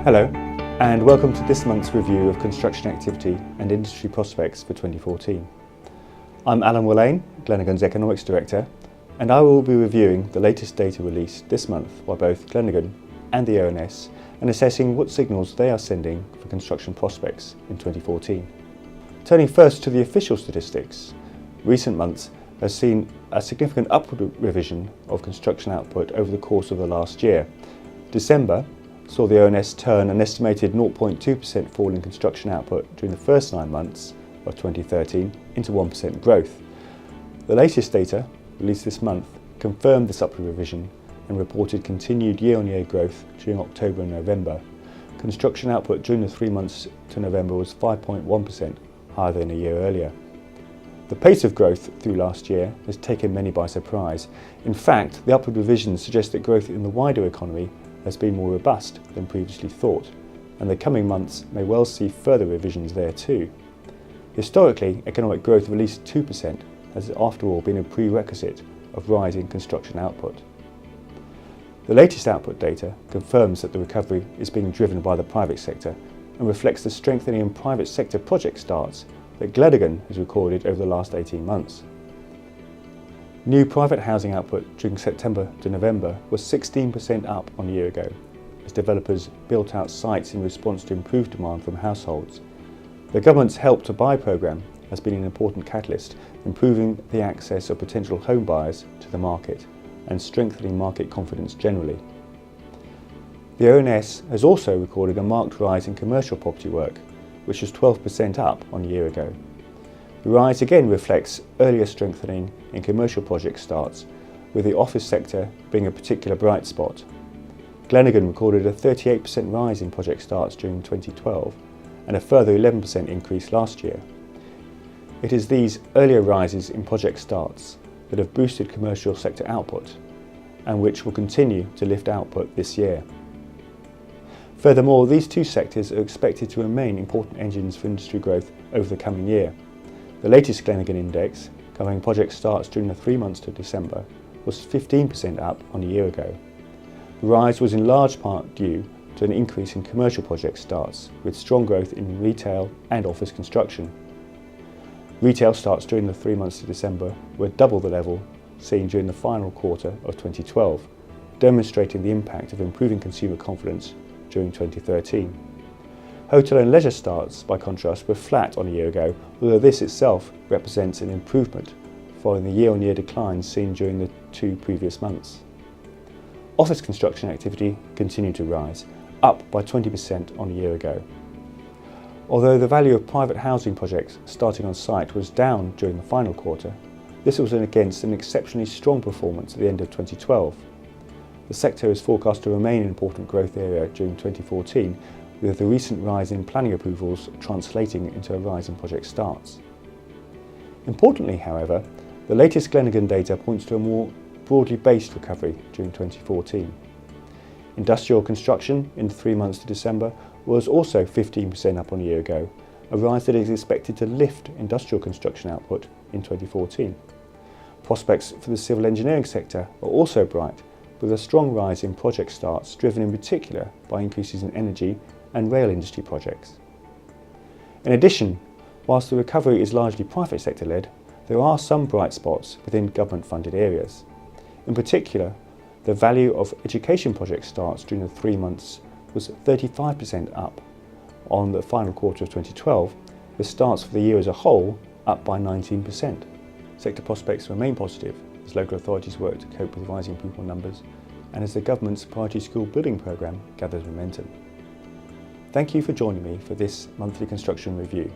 Hello, and welcome to this month's review of construction activity and industry prospects for 2014. I'm Allan Wilén, Glenigan's Economics Director, and I will be reviewing the latest data released this month by both Glenigan and the ONS and assessing what signals they are sending for construction prospects in 2014. Turning first to the official statistics, recent months have seen a significant upward revision of construction output over the course of the last year. December saw the ONS turn an estimated 0.2% fall in construction output during the first 9 months of 2013 into 1% growth. The latest data, released this month, confirmed this upward revision and reported continued year-on-year growth during October and November. Construction output during the 3 months to November was 5.1% higher than a year earlier. The pace of growth through last year has taken many by surprise. In fact, the upward revisions suggest that growth in the wider economy has been more robust than previously thought, and the coming months may well see further revisions there too. Historically, economic growth of at least 2% has after all been a prerequisite of rising construction output. The latest output data confirms that the recovery is being driven by the private sector and reflects the strengthening in private sector project starts that Glenigan has recorded over the last 18 months. New private housing output during September to November was 16% up on a year ago, as developers built out sites in response to improved demand from households. The government's Help to Buy programme has been an important catalyst, improving the access of potential home buyers to the market and strengthening market confidence generally. The ONS has also recorded a marked rise in commercial property work, which was 12% up on a year ago. The rise again reflects earlier strengthening in commercial project starts, with the office sector being a particular bright spot. Glenigan recorded a 38% rise in project starts during 2012 and a further 11% increase last year. It is these earlier rises in project starts that have boosted commercial sector output and which will continue to lift output this year. Furthermore, these two sectors are expected to remain important engines for industry growth over the coming year. The latest Glenigan index, covering project starts during the 3 months to December, was 15% up on a year ago. The rise was in large part due to an increase in commercial project starts, with strong growth in retail and office construction. Retail starts during the 3 months to December were double the level seen during the final quarter of 2012, demonstrating the impact of improving consumer confidence during 2013. Hotel and leisure starts, by contrast, were flat on a year ago, although this itself represents an improvement following the year-on-year declines seen during the 2 previous months. Office construction activity continued to rise, up by 20% on a year ago. Although the value of private housing projects starting on site was down during the final quarter, this was against an exceptionally strong performance at the end of 2012. The sector is forecast to remain an important growth area during 2014, with the recent rise in planning approvals translating into a rise in project starts. Importantly, however, the latest Glenigan data points to a more broadly based recovery during 2014. Industrial construction in the 3 months to December was also 15% up on a year ago, a rise that is expected to lift industrial construction output in 2014. Prospects for the civil engineering sector are also bright, with a strong rise in project starts driven in particular by increases in energy and rail industry projects. In addition, whilst the recovery is largely private sector led, there are some bright spots within government funded areas. In particular, the value of education project starts during the 3 months was 35% up on the final quarter of 2012, with starts for the year as a whole up by 19%. Sector prospects remain positive as local authorities work to cope with rising pupil numbers and as the government's priority school building programme gathers momentum. Thank you for joining me for this monthly construction review.